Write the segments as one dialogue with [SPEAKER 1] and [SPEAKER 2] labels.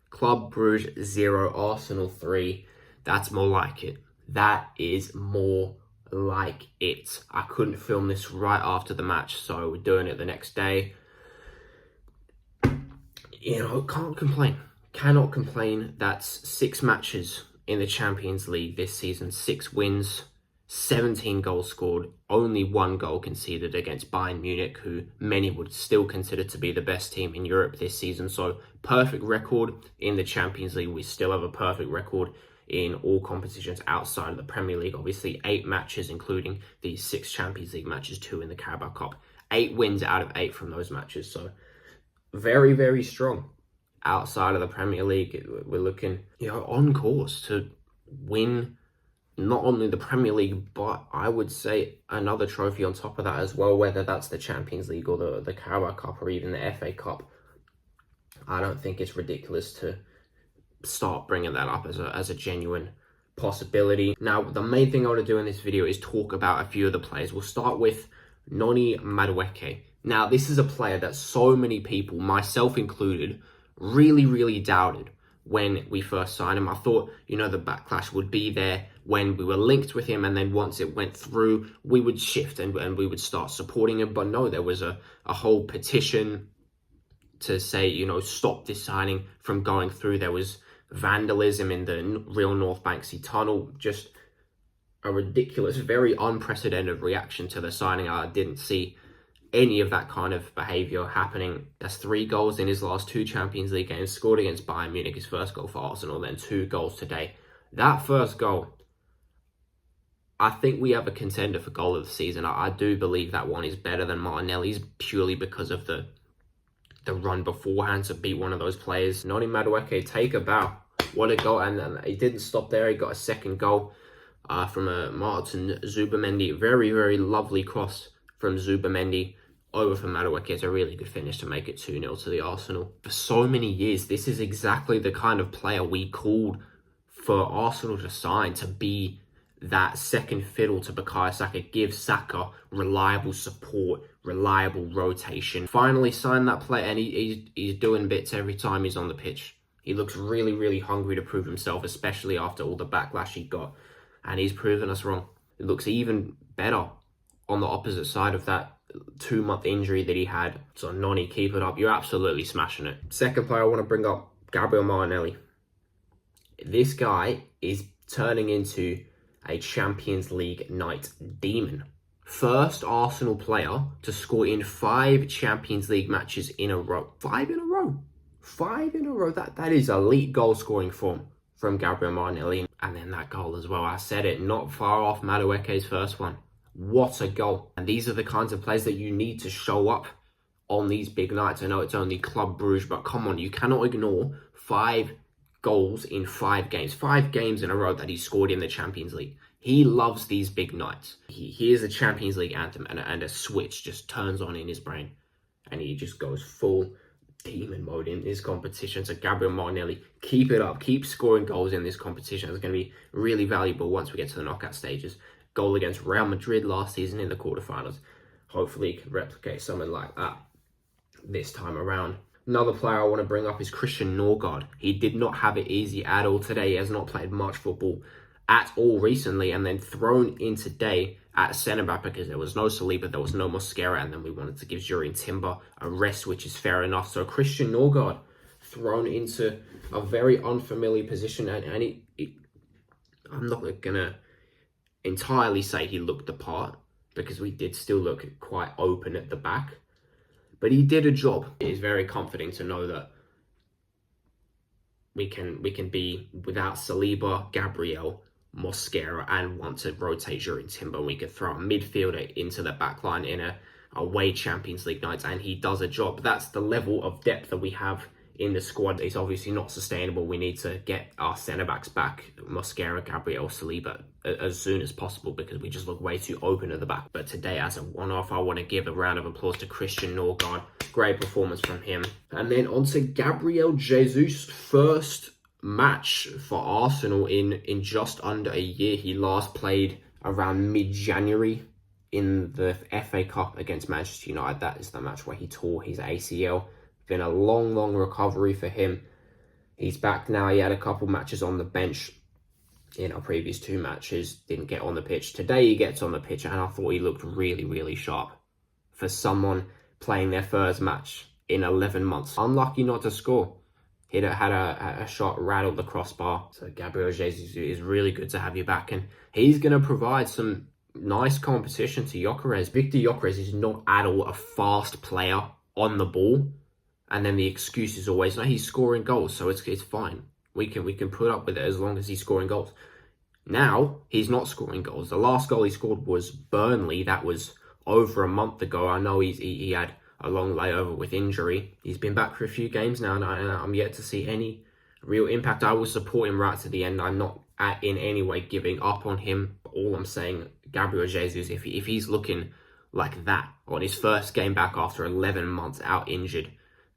[SPEAKER 1] Club Brugge 0, Arsenal 3. That's more like it. That is more like it. I couldn't film this right after the match, so we're doing it the next day. You know, can't complain. Cannot complain. That's 6 matches in the Champions League this season. 6 wins, 17 goals scored, only 1 goal conceded against Bayern Munich, who many would still consider to be the best team in Europe this season. So perfect record in the Champions League. We still have a perfect record in all competitions outside of the Premier League. Obviously, 8 matches, including the 6 Champions League matches, 2 in the Carabao Cup. 8 wins out of 8 from those matches. So very, very strong. Outside of the Premier League, we're looking, on course to win not only the Premier League, but I would say another trophy on top of that as well, whether that's the Champions League or the Carabao Cup or even the FA Cup. I don't think it's ridiculous to start bringing that up as a genuine possibility. Now, the main thing I want to do in this video is talk about a few of the players. We'll start with Noni Madueke. Now, this is a player that so many people, myself included, really, really doubted when we first signed him. I thought, the backlash would be there when we were linked with him, and then once it went through, we would shift and we would start supporting him. But no, there was a whole petition to say, stop this signing from going through. There was vandalism in the Real North Banksy tunnel, just a ridiculous, very unprecedented reaction to the signing. I didn't see any of that kind of behaviour happening. That's 3 goals in his last 2 Champions League games, scored against Bayern Munich, his first goal for Arsenal, then 2 goals today. That first goal, I think we have a contender for goal of the season. I do believe that one is better than Martinelli's, purely because of the run beforehand to beat one of those players. Noni Madueke, take a bow. What a goal. And he didn't stop there. He got a second goal from a Martin Zubamendi. Very, very lovely cross from Zubamendi over for Madueke. It's a really good finish to make it 2-0 to the Arsenal. For so many years, this is exactly the kind of player we called for Arsenal to sign, to be that second fiddle to Bukayo Saka, give Saka reliable support, reliable rotation. Finally signed that player, and he's doing bits every time he's on the pitch. He looks really, really hungry to prove himself, especially after all the backlash he got. And he's proven us wrong. It looks even better on the opposite side of that 2-month injury that he had. So Noni, keep it up. You're absolutely smashing it. Second player I want to bring up, Gabriel Martinelli. This guy is turning into a Champions League night demon. First Arsenal player to score in 5 Champions League matches in a row. 5 in a row. 5 in a row. That is elite goal scoring form from Gabriel Martinelli. And then that goal as well. I said it, not far off Madueke's first one. What a goal. And these are the kinds of players that you need to show up on these big nights. I know it's only Club Brugge, but come on, you cannot ignore 5 goals in 5 games. 5 games in a row that he scored in the Champions League. He loves these big nights. He hears the Champions League anthem and a switch just turns on in his brain. And he just goes full demon mode in this competition. So Gabriel Martinelli, keep it up. Keep scoring goals in this competition. It's going to be really valuable once we get to the knockout stages. Goal against Real Madrid last season in the quarterfinals. Hopefully he can replicate something like that this time around. Another player I want to bring up is Christian Norgard. He did not have it easy at all today. He has not played much football at all recently, and then thrown in today at centre-back because there was no Saliba, there was no Mosquera, and then we wanted to give Jurien Timber a rest, which is fair enough. So Christian Norgard thrown into a very unfamiliar position, and I'm not going to entirely say he looked the part, because we did still look quite open at the back, but he did a job. It is very comforting to know that we can be without Saliba, Gabriel, Mosquera, and want to rotate Jurien Timber. We could throw a midfielder into the back line in a away Champions League nights, and he does a job. That's the level of depth that we have in the squad. It's obviously not sustainable. We need to get our centre-backs back, Mosquera, Gabriel, Saliba, as soon as possible, because we just look way too open at the back. But today, as a one-off, I want to give a round of applause to Christian Norgard. Great performance from him. And then on to Gabriel Jesus. First match for Arsenal in just under a year. He last played around mid-January in the FA Cup against Manchester United. That is the match where he tore his ACL. Been a long recovery for him. He's back now. He had a couple matches on the bench in our previous 2 matches, didn't get on the pitch. Today he gets on the pitch, and I thought he looked really, really sharp for someone playing their first match in 11 months. Unlucky not to score. He had a shot rattle the crossbar. So Gabriel Jesus is really good to have you back, and he's going to provide some nice competition to Gyökeres. Victor Gyökeres is not at all a fast player on the ball, and then the excuse is always, no, he's scoring goals, so it's fine. We can put up with it as long as he's scoring goals. Now, he's not scoring goals. The last goal he scored was Burnley. That was over a month ago. I know he had a long layover with injury. He's been back for a few games now, and I'm yet to see any real impact. I will support him right to the end. I'm not in any way giving up on him. All I'm saying, Gabriel Jesus, if he's looking like that on his first game back after 11 months out injured,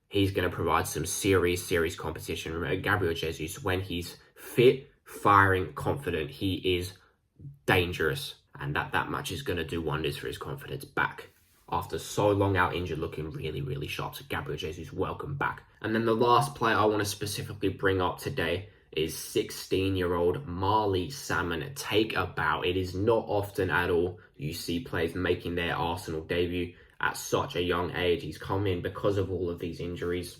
[SPEAKER 1] he's going to provide some serious competition. Gabriel Jesus, when he's fit, firing, confident, he is dangerous. And that match is going to do wonders for his confidence back after so long out injured, looking really sharp. So Gabriel Jesus, welcome back. And then the last player I want to specifically bring up today is 16-year-old Marley Salmon. Take a bow. It is not often at all you see players making their Arsenal debut at such a young age. He's come in because of all of these injuries,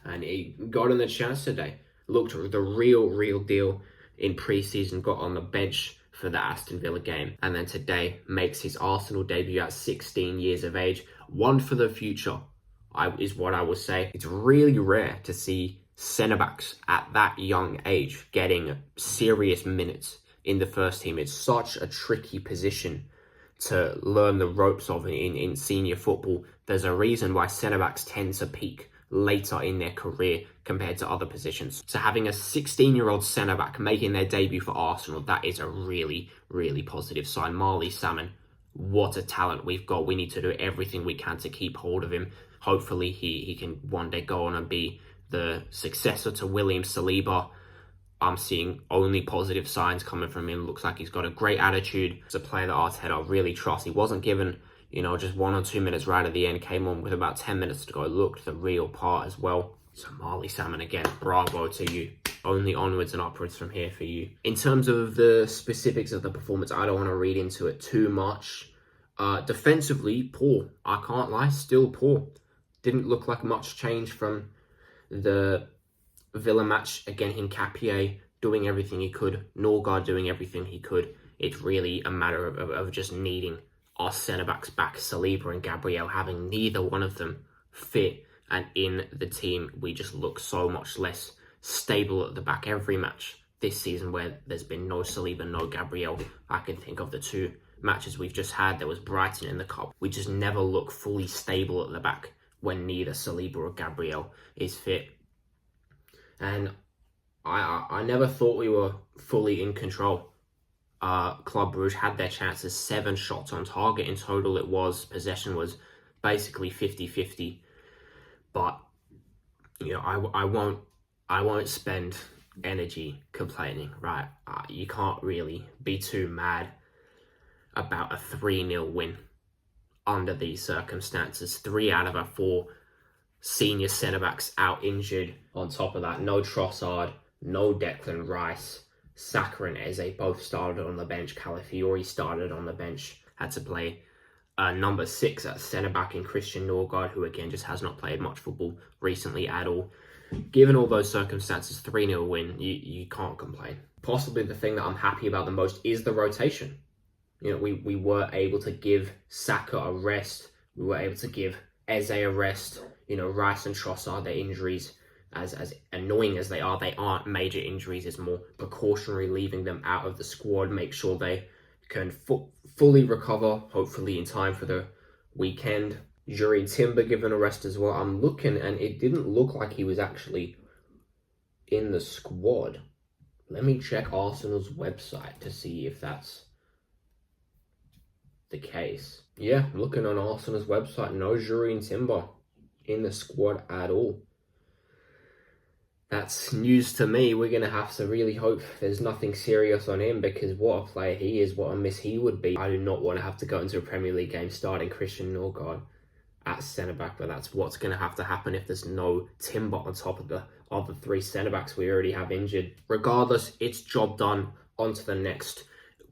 [SPEAKER 1] and he got in the chance today. Looked the real deal in pre-season, got on the bench for the Aston Villa game, and then today makes his Arsenal debut at 16 years of age. One for the future, is what I would say. It's really rare to see centre-backs at that young age getting serious minutes in the first team. It's such a tricky position to learn the ropes of in senior football. There's a reason why centre-backs tend to peak later in their career compared to other positions. So having a 16-year-old centre-back making their debut for Arsenal, that is a really positive sign. Marley Salmon, what a talent we've got. We need to do everything we can to keep hold of him. Hopefully he can one day go on and be the successor to William Saliba. I'm seeing only positive signs coming from him. Looks like he's got a great attitude. It's a player that Arteta really trusts. He wasn't given, just 1 or 2 minutes right at the end. Came on with about 10 minutes to go. Looked the real part as well. So Marley Salmon, again, bravo to you. Only onwards and upwards from here for you. In terms of the specifics of the performance, I don't want to read into it too much. Defensively, poor. I can't lie, still poor. Didn't look like much change from the Villa match. Again, Hincapié doing everything he could, Norgard doing everything he could. It's really a matter of just needing our centre-backs back. Saliba and Gabriel, having neither one of them fit and in the team, we just look so much less stable at the back. Every match this season where there's been no Saliba, no Gabriel, I can think of the 2 matches we've just had. There was Brighton in the Cup. We just never look fully stable at the back when neither Saliba or Gabriel is fit. And I never thought we were fully in control. Club Brugge had their chances, 7 shots on target in total it was. Possession was basically 50-50. But, I won't spend energy complaining, right? You can't really be too mad about a 3-0 win under these circumstances. 3 out of our 4 senior centre-backs out injured. On top of that, no Trossard, no Declan Rice. Saka and Eze both started on the bench. Calafiori started on the bench. Had to play number 6 at centre-back in Christian Norgard, who again just has not played much football recently at all. Given all those circumstances, 3-0 win, you can't complain. Possibly the thing that I'm happy about the most is the rotation. We were able to give Saka a rest. We were able to give Eze a rest. Rice and Trossard, their injuries, as annoying as they aren't major injuries. It's more precautionary, leaving them out of the squad. Make sure they can fully recover, hopefully in time for the weekend. Juri Timber given a rest as well. I'm looking, and it didn't look like he was actually in the squad. Let me check Arsenal's website to see if that's the case. Yeah, looking on Arsenal's website, no Juri Timber in the squad at all. That's news to me. We're going to have to really hope there's nothing serious on him, because what a player he is, what a miss he would be. I do not want to have to go into a Premier League game starting Christian Norgard at centre-back, but that's what's going to have to happen if there's no Timber on top of the of the 3 centre-backs we already have injured. Regardless, it's job done. On to the next.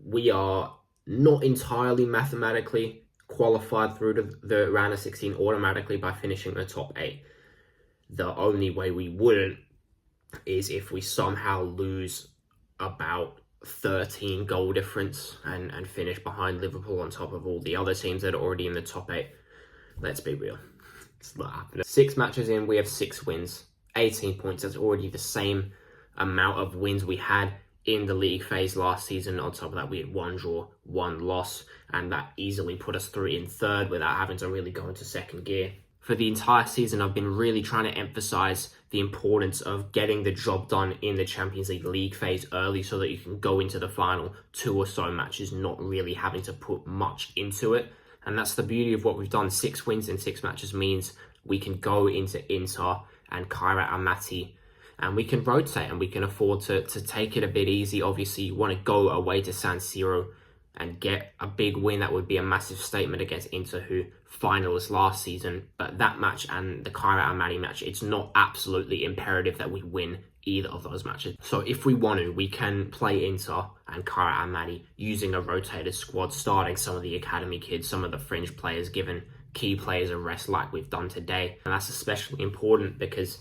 [SPEAKER 1] We are not entirely mathematically qualified through to the round of 16 automatically by finishing the top 8. The only way we wouldn't is if we somehow lose about 13 goal difference and finish behind Liverpool on top of all the other teams that are already in the top 8. Let's be real. It's not happening. 6 matches in, we have 6 wins. 18 points. That's already the same amount of wins we had in the league phase last season. On top of that, we had 1 draw, 1 loss, and that easily put us through in third without having to really go into second gear. For the entire season, I've been really trying to emphasize the importance of getting the job done in the Champions League phase early so that you can go into the final 2 or so matches not really having to put much into it. And that's the beauty of what we've done. 6 wins in 6 matches means we can go into Inter and Kairat Almaty and we can rotate and we can afford to take it a bit easy. Obviously, you want to go away to San Siro and get a big win. That would be a massive statement against Inter, who finalists last season. But that match and the Kairat Almaty match, it's not absolutely imperative that we win either of those matches. So if we want to, we can play Inter and Kairat Almaty using a rotated squad, starting some of the academy kids, some of the fringe players, giving key players a rest like we've done today. And that's especially important because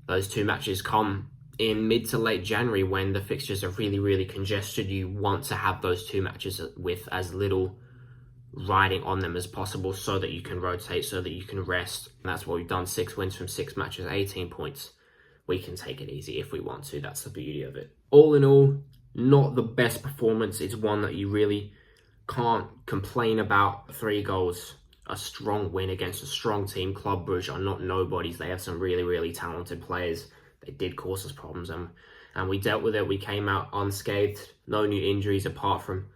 [SPEAKER 1] those 2 matches come in mid to late January when the fixtures are really, really congested. You want to have those 2 matches with as little riding on them as possible so that you can rotate, so that you can rest. And that's what we've done. 6 wins from 6 matches, 18 points. We can take it easy if we want to. That's the beauty of it. All in all, not the best performance. It's one that you really can't complain about. 3 goals, a strong win against a strong team. Club Brugge are not nobodies. They have some really, really talented players. They did cause us problems, and we dealt with it. We came out unscathed. No new injuries apart from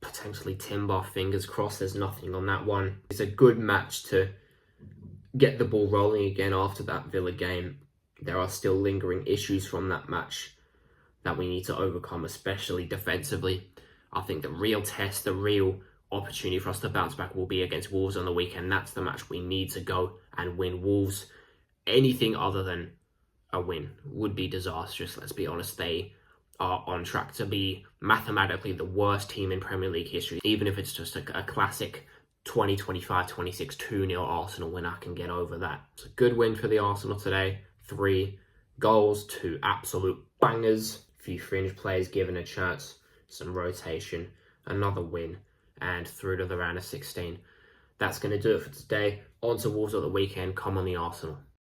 [SPEAKER 1] potentially Timber. Fingers crossed there's nothing on that one. It's a good match to get the ball rolling again after that Villa game. There are still lingering issues from that match that we need to overcome, especially defensively. I think the real test, the real opportunity for us to bounce back will be against Wolves on the weekend. That's the match we need to go and win. Wolves, anything other than a win would be disastrous. Let's be honest, they are on track to be mathematically the worst team in Premier League history. Even if it's just a classic 2025-26 2-0 Arsenal win, I can get over that. It's a good win for the Arsenal today. 3 goals, 2 absolute bangers, a few fringe players given a chance, some rotation, another win, and through to the round of 16. That's going to do it for today. On to Wolves at the weekend. Come on the Arsenal.